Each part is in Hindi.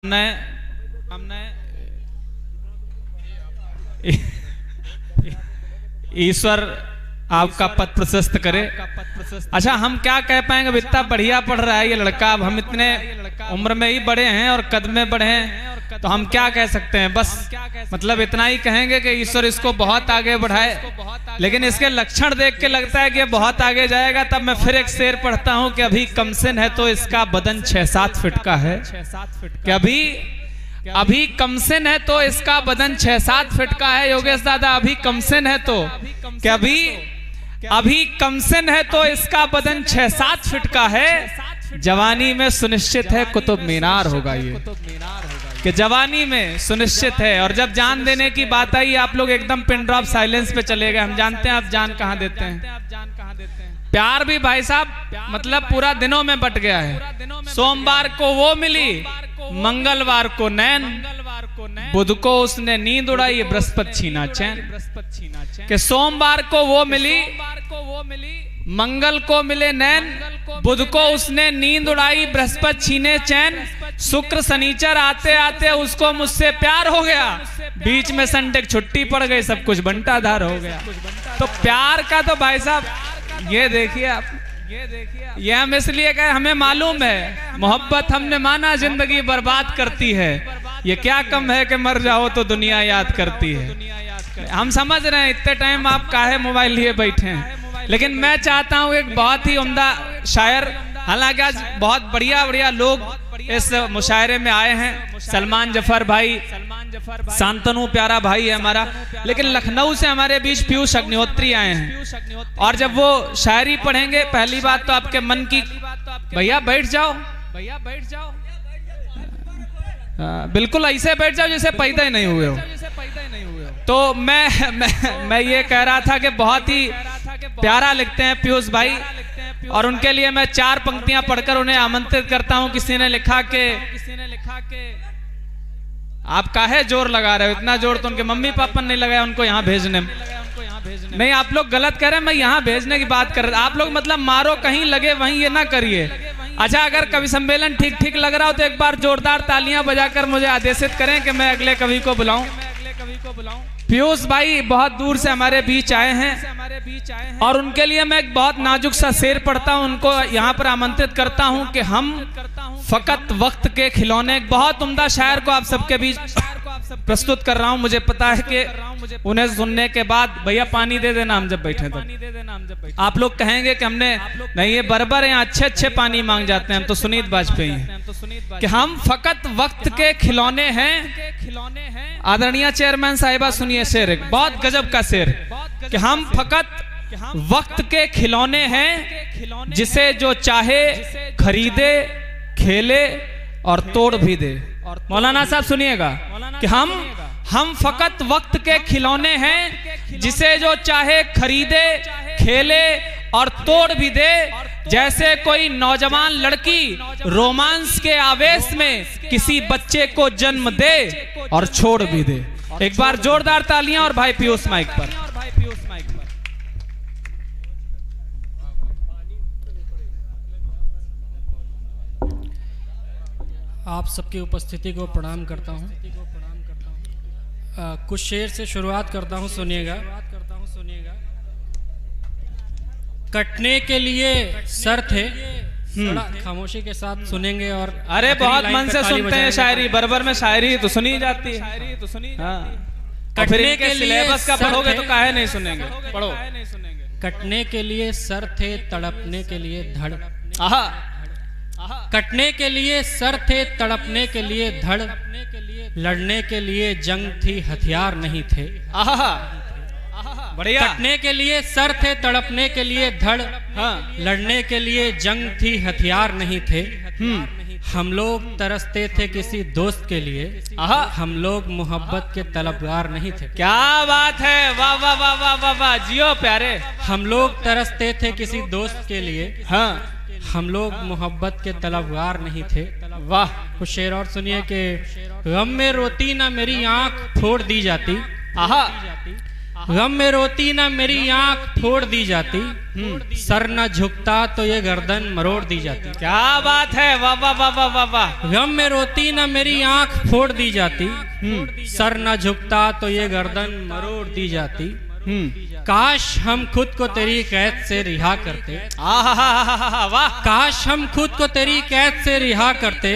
हमने ईश्वर आपका पद प्रशस्त करे। अच्छा, हम क्या कह पाएंगे, अब इतना बढ़िया पढ़ रहा है ये लड़का, अब हम इतने उम्र में ही बड़े हैं और कद में बड़े हैं, तो हम क्या कह सकते हैं। बस मतलब इतना ही कहेंगे कि ईश्वर इसको बहुत आगे बढ़ाए। लेकिन इसके लक्षण देख के लगता है कि ये बहुत आगे जाएगा। तब मैं फिर एक शेर पढ़ता हूं कि अभी कमसिन है तो इसका बदन 6-7 फीट का है, कि अभी कमसिन है तो इसका बदन 6-7 फीट का है। योगेश दादा, अभी कमसिन है तो कि अभी कमसिन है तो इसका बदन 6-7 फीट का है। जवानी में सुनिश्चित है कुतुब मीनार होगा ये, कि जवानी में सुनिश्चित है। और जब जान देने की बात आई, आप लोग एकदम पिन ड्रॉप साइलेंस पे चले गए। हम जानते हैं आप जान कहां देते हैं। प्यार भी भाई साहब मतलब पूरा दिनों में बट गया है। सोमवार को वो मिली, मंगलवार को नैन, बुध को उसने नींद उड़ाई, बृहस्पति छीना चैन। कि सोमवार को वो मिली, मंगल को मिले नैन, बुध को उसने नींद उड़ाई, बृहस्पति छीने चैन। शुक्र शनिचर आते आते उसको मुझसे प्यार हो गया, बीच में संडे छुट्टी पड़ गई, सब कुछ बंटाधार हो गया। तो प्यार का तो भाई साहब ये देखिए आप, ये हम इसलिए कहे, हमें मालूम है मोहब्बत हमने माना जिंदगी बर्बाद करती है। ये क्या कम है कि मर जाओ तो दुनिया याद करती है। हम समझ रहे हैं इतने टाइम आप काहे मोबाइल लिए बैठे हैं, लेकिन मैं चाहता हूं एक बहुत ही उम्दा शायर, हालांकि आज बहुत बढ़िया बढ़िया लोग इस मुशायरे में आए हैं। सलमान जफर भाई, शांतनु प्यारा भाई है हमारा, लेकिन लखनऊ से हमारे बीच पीयूष अग्निहोत्री आए हैं। और जब वो शायरी पढ़ेंगे, पहली बात तो आपके मन की, भैया बैठ जाओ, भैया बैठ जाओ, बिल्कुल ऐसे बैठ जाओ जैसे पैदा ही नहीं हुए हो। तो मैं ये कह रहा था कि बहुत ही प्यारा लिखते हैं पीयूष भाई, और उनके लिए मैं 4 पंक्तियां पढ़कर उन्हें आमंत्रित करता हूं। किसी ने लिखा कि आप काहे जोर लगा रहे हो, इतना जोर तो उनके मम्मी पापा ने नहीं लगाया उनको यहाँ भेजने में। नहीं, आप लोग गलत कह रहे हैं, मैं यहाँ भेजने की बात कर रहा हूं। आप लोग मतलब मारो कहीं लगे वहीं, ये ना करिए। अच्छा, अगर कवि सम्मेलन ठीक ठीक लग रहा हो तो एक बार जोरदार तालियां बजाकर मुझे आदेशित करें कि मैं अगले कवि को बुलाऊं। पीयूष भाई बहुत दूर से हमारे बीच आए हैं और उनके लिए मैं एक बहुत नाजुक सा शेर पढ़ता हूं, उनको यहाँ पर आमंत्रित करता हूं कि हम फकत वक्त के खिलौने। एक बहुत उम्दा शायर को आप सबके बीच प्रस्तुत कर रहा हूं। मुझे पता है कि उन्हें सुनने के बाद, भैया पानी दे देना, हम जब बैठे तब आप लोग कहेंगे कि हमने नहीं, ये बरबर है, अच्छे अच्छे पानी मांग जाते हैं, हम तो सुनीत वाजपेयी हैं। कि हम फकत वक्त के खिलौने हैं। आदरणीय चेयरमैन साहिबा सुनिए शेर, एक बहुत गजब का शेर, कि हम फकत वक्त के खिलौने हैं, जिसे जो चाहे खरीदे, खेले और तोड़ भी दे। मौलाना साहब सुनिएगा कि हम फकत वक्त के खिलौने हैं, जिसे जो चाहे खरीदे, खेले और तोड़ भी दे। जैसे कोई नौजवान लड़की रोमांस के आवेश में किसी बच्चे को जन्म दे और छोड़ भी दे। एक बार जोरदार तालियां और भाई पीयूष माइक पर। आप सबकी उपस्थिति को प्रणाम करता हूं। कुछ शेर से शुरुआत करता हूं, सुनिएगा। कटने के लिए सर थे, थोड़ा खामोशी के साथ सुनेंगे। और अरे बहुत मन से सुनते हैं शायरी, बरबर में शायरी तो सुनी जाती है। कटने के सिलेबस का पढ़ोगे तो काहे नहीं सुनेंगे, पढ़ो। कटने के लिए सर थे, तड़पने के लिए धड़। आहा, कटने के लिए सर थे, तड़पने के लिए धड़, लड़ने के लिए जंग थी, हथियार नहीं थे। बढ़िया। कटने के लिए सर थे, तड़पने के लिए धड़, लड़ने के लिए जंग थी, हथियार नहीं थे। हम लोग तरसते थे किसी दोस्त के लिए, हम लोग मोहब्बत के तलबगार नहीं थे। क्या बात है, वाह वाह वाह वाह वाह वाह, जियो प्यारे। हम लोग तरसते थे किसी दोस्त के लिए, हम लोग मोहब्बत के तलबगार नहीं थे। वाह। कुछ शेर और सुनिए कि गम में रोती ना मेरी आंख फोड़ दी जाती, गम में रोती ना मेरी आंख फोड़ दी जाती, सर न झुकता तो ये गर्दन मरोड़ दी जाती। क्या बात है, वाह वाह वाह वाह वाह वाह। गम में रोती ना मेरी आंख फोड़ दी जाती, सर न झुकता तो ये गर्दन मरोड़ दी जाती। काश हम खुद को तेरी कैद से रिहा करते, वाह। काश हम खुद को तेरी कैद से रिहा करते,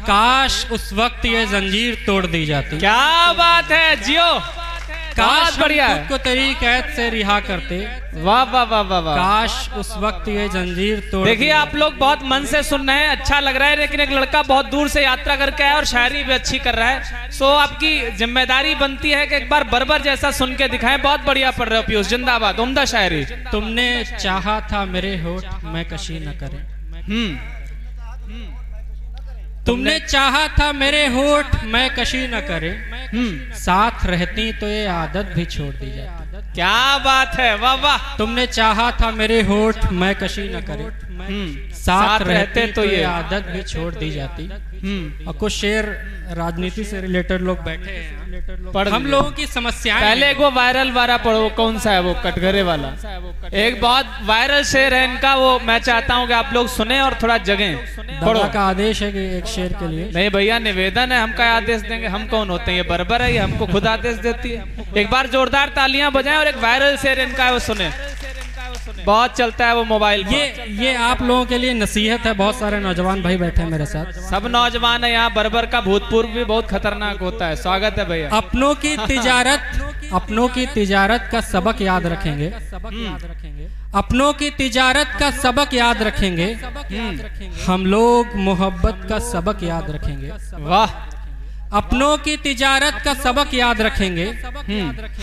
काश उस वक्त ये जंजीर तोड़ दी जाती। क्या बात है, जियो। काश बढ़िया खुद को तेरी कैद से रिहा करते, वाह वाह वाह वाह वाह। काश उस वक्त ये जंजीर तोड़। देखिए आप लोग बहुत मन से सुन रहे हैं, अच्छा लग रहा है, लेकिन एक लड़का बहुत दूर से यात्रा करके आया और शायरी भी अच्छी कर रहा है। सो आपकी जिम्मेदारी बनती है कि एक बार बर्बर जैसा सुन के दिखाएं। बहुत बढ़िया पढ़ रहे हो पीयूष, जिंदाबाद, उम्दा शायरी। तुमने चाहा था मेरे होठ मैं कशी न करे, तुमने चाहा था मेरे होठ मैं कशी न करे, साथ रहती तो ये आदत भी छोड़ दी जाती। क्या बात है, वाह वाह। तुमने चाहा था मेरे होठ मैं कशी न करे, साथ रहते तो ये आदत भी छोड़ दी जाती। और कुछ शेर राजनीति से रिलेटेड लोग बैठे हैं, हम लोगों की समस्याएं। पहले एक वो वायरल वाला पढ़ो, कौन सा है वो, कटघरे वाला। एक बहुत वायरल शेर है इनका, वो मैं चाहता हूँ कि आप लोग सुने और थोड़ा जगें। दादा का आदेश है कि एक शेर के लिए। नहीं भैया, निवेदन है, हम क्या आदेश देंगे, हम कौन होते हैं, ये बर्बर है, ये हमको खुद आदेश देती है। एक बार जोरदार तालियां बजाएं और एक वायरल शेर इनका है वो सुने, बहुत चलता है वो मोबाइल पर। ये आप लोगों के लिए नसीहत है, बहुत सारे नौजवान भाई बैठे हैं मेरे साथ। सब नौजवान है यहाँ, बर्बर का भूतपूर्व भी बहुत खतरनाक होता है। स्वागत है भैया। अपनों की तिजारत का सबक याद रखेंगे, अपनों की तिजारत का सबक याद रखेंगे, हम लोग मोहब्बत का सबक याद रखेंगे। वाह। अपनों की तिजारत का सबक याद रखेंगे,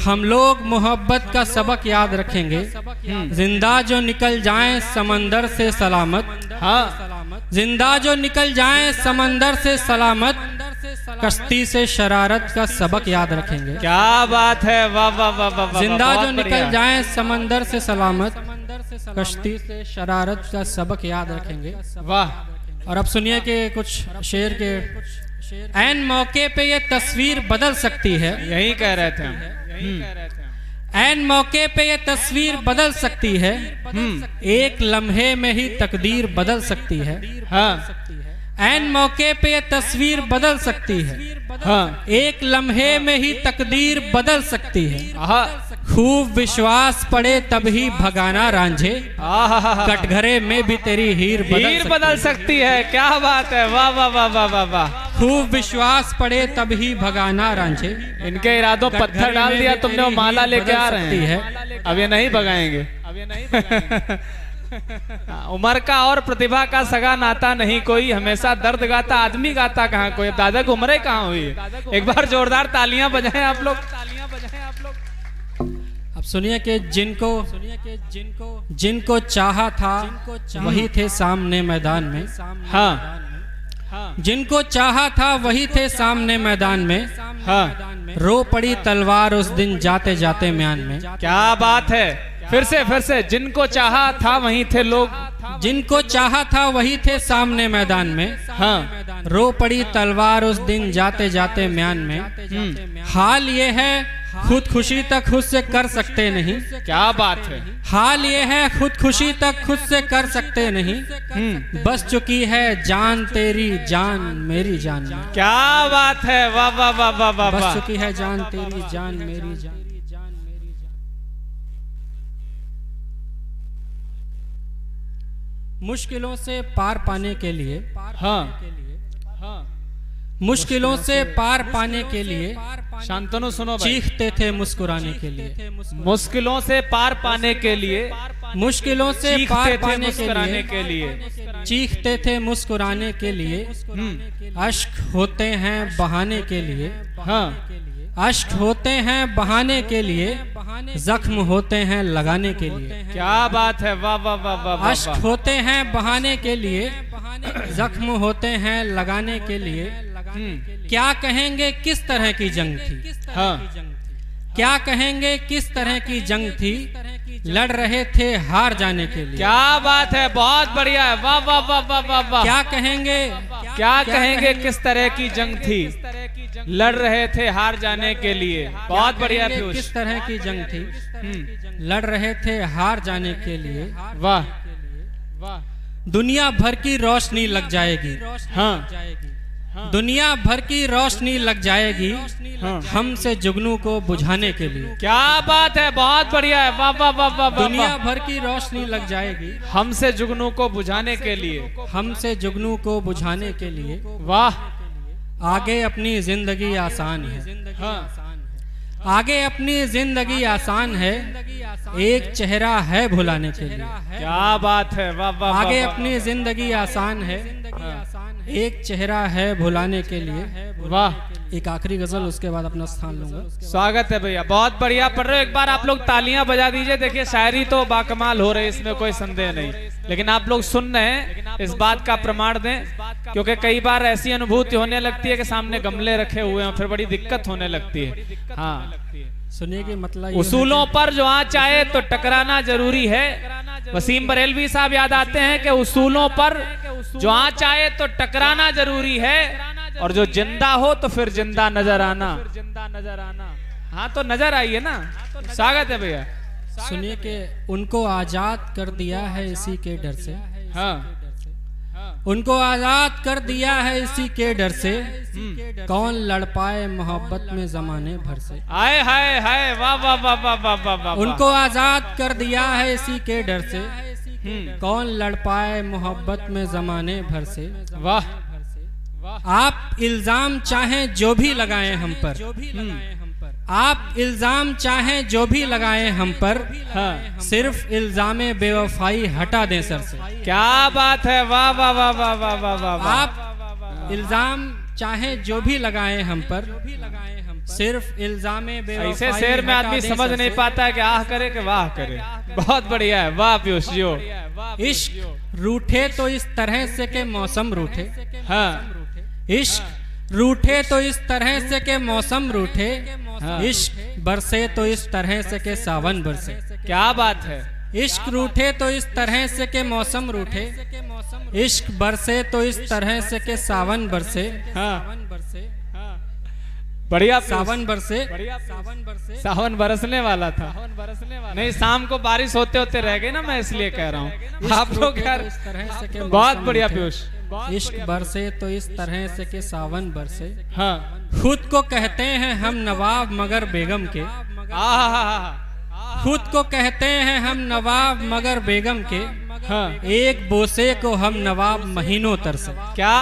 हम लोग मोहब्बत का सबक याद रखेंगे। जिंदा जो निकल जाएं समंदर से सलामत, हाँ, जिंदा जो निकल जाएं समंदर से सलामत, कश्ती से शरारत का सबक याद रखेंगे। क्या बात है, वाह वाह वाह वाह। जिंदा जो निकल जाएं समंदर से सलामत, कश्ती से शरारत का सबक याद रखेंगे। वाह। और अब सुनिए कि कुछ शेर के ऐन मौके पे ये तस्वीर बदल सकती है। यही कह रहे थे हम। ऐन मौके पे ये तस्वीर बदल सकती है, एक लम्हे में ही तकदीर बदल सकती है। हाँ। ऐन मौके पे ये तस्वीर बदल सकती है, हाँ, एक लम्हे में ही तकदीर बदल सकती है। हाँ। खूब विश्वास पड़े तभी भगाना रांझे, कटघरे में भी तेरी हीर बदल सकती है। क्या बात है, वाह वाह वाह वाह वाह वाह। खूब विश्वास पड़े तभी भगाना रांझे। इनके इरादों पत्थर डाल दिया तुमने, वो माला लेके आ रहे हैं, अब ये नहीं भगाएंगे। उम्र का और प्रतिभा का सगा नाता नहीं कोई, हमेशा दर्द गाता आदमी गाता कहाँ कोई। दादा की उम्र कहाँ हुई है। एक बार जोरदार तालियां बजाएं आप लोग। अब सुनिए कि जिनको चाहा था वही थे सामने मैदान में। हाँ, जिनको चाहा था वही थे सामने मैदान में। हाँ। रो पड़ी तलवार उस दिन जाते जाते म्यान में। क्या बात है, फिर से जिनको चाहा था वही थे लोग, जिनको चाहा था वही थे सामने मैदान में। हाँ। रो पड़ी तलवार उस दिन जाते जाते म्यान में। हाल ये है खुदकुशी तक खुद से कर सकते नहीं। क्या बात है। हाल ये है खुदकुशी तक खुद से कर सकते नहीं, बस चुकी है जान तेरी जान मेरी जान में। क्या बात है, वाह वाह वाह वाह वाह। बस चुकी है जान तेरी जान मेरी जान। मुश्किलों से पार पाने के लिए, हाँ, मुश्किलों से पार पाने के लिए शांतनु सुनो भाई। चीखते थे मुस्कुराने के लिए, मुश्किलों से पार पाने के लिए, मुश्किलों से पार पाने मुस्कुराने के लिए, चीखते थे मुस्कुराने के लिए। अश्क होते हैं बहाने के लिए, हाँ, अश्क होते हैं बहाने के लिए, जख्म होते हैं लगाने के लिए। क्या बात है, वाह वाह वाह वाह। अश्क होते हैं बहाने के लिए, जख्म होते हैं लगाने के लिए। क्या कहेंगे किस तरह की जंग थी, हाँ, क्या कहेंगे किस तरह की जंग थी, लड़ रहे थे हार जाने के लिए। क्या बात है, बहुत बढ़िया है, वाह वाह वाह वाह वाह वाह। क्या कहेंगे किस तरह की जंग थी, लड़ रहे थे हार जाने के लिए। बहुत बढ़िया पीयूष। किस तरह की जंग थी? लड़ रहे थे हार जाने के लिए। वाह वाह। दुनिया भर की रोशनी लग जाएगी। हाँ, दुनिया भर की रोशनी लग जाएगी। हाँ। हमसे जुगनू को बुझाने के लिए। क्या बात है, बहुत बढ़िया है। वाह वाह वाह वाह। दुनिया भर की रोशनी लग जाएगी हमसे जुगनू को बुझाने के लिए। हमसे जुगनू को बुझाने के लिए। वाह। आगे अपनी जिंदगी आसान है। हाँ। आगे अपनी जिंदगी आसान है, एक चेहरा है भुलाने के लिए। क्या बात है। वाह वाह। आगे अपनी जिंदगी आसान है, एक चेहरा है भुलाने के लिए। वाह। एक आखिरी गजल, उसके बाद अपना स्थान लूंगा। स्वागत है भैया, बहुत बढ़िया पढ़ रहे हो। एक बार आप लोग तालियां बजा दीजिए। देखिए शायरी तो बाकमाल हो रही है, इसमें कोई संदेह नहीं, लेकिन आप लोग सुन रहे हैं, इस बात का प्रमाण दें। क्योंकि कई बार ऐसी अनुभूति होने लगती है कि सामने गमले रखे हुए हैं, फिर बड़ी दिक्कत होने लगती है। हाँ, सुनिए कि मतलब उसूलों पर जो आँच आए तो टकराना जरूरी है। वसीम बरेलवी साहब याद आते हैं कि उसूलों पर जो आँच आए तो टकराना जरूरी है, और जो जिंदा हो तो फिर जिंदा नजर आना। हाँ, तो नजर आइए ना। स्वागत है भैया। सुनिए कि उनको आजाद कर दिया है इसी के डर से। हाँ, उनको आजाद कर दिया है इसी के डर से, कौन लड़ पाए मोहब्बत में जमाने भर से। आए हाय हाय। वाह वाह वाह वाह वाह वाह वाह। उनको आजाद कर दिया है इसी के डर से, कौन लड़ पाए मोहब्बत में जमाने भर से। वाह। आप इल्जाम चाहें जो भी लगाएं हम पर, आप इल्जाम चाहें जो भी लगाएं हम पर, हाँ। सिर्फ इल्जामे बेवफाई हटा दें सर से। क्या बात है। वाह वाह वाह वाह वाह वाह वाह। आप इल्जाम चाहें जो भी लगाएं हम पर, सिर्फ इल्जामे बेवफाई ऐसे शेर में आदमी समझ नहीं पाता है कि आह करे कि वाह करे। बहुत बढ़िया है। वाह पीयूष जी। इश्क रूठे तो इस तरह से के मौसम रूठे। हाँ। इश्क रूठे तो इस तरह से के मौसम रूठे। हाँ। इश्क बरसे तो इस तरह से के सावन बरसे। क्या बात है। इश्क रूठे तो इस तरह से के मौसम रूठे। इश्क बरसे तो इस तरह से के सावन बरसे। हाँ। बढ़िया। सावन बरसे। सावन बरसने वाला था, नहीं शाम को बारिश होते होते रह गई ना, मैं इसलिए कह रहा हूँ। आप लोग यार इस तरह से के बहुत बढ़िया पीयूष। इश्क बरसे तो इस तरह से के सावन बरसे। हाँ। खुद को कहते हैं हम नवाब मगर बेगम के। खुद को कहते हैं हम नवाब मगर बेगम के। हाँ। एक बोसे को हम नवाब महीनों तरसे। क्या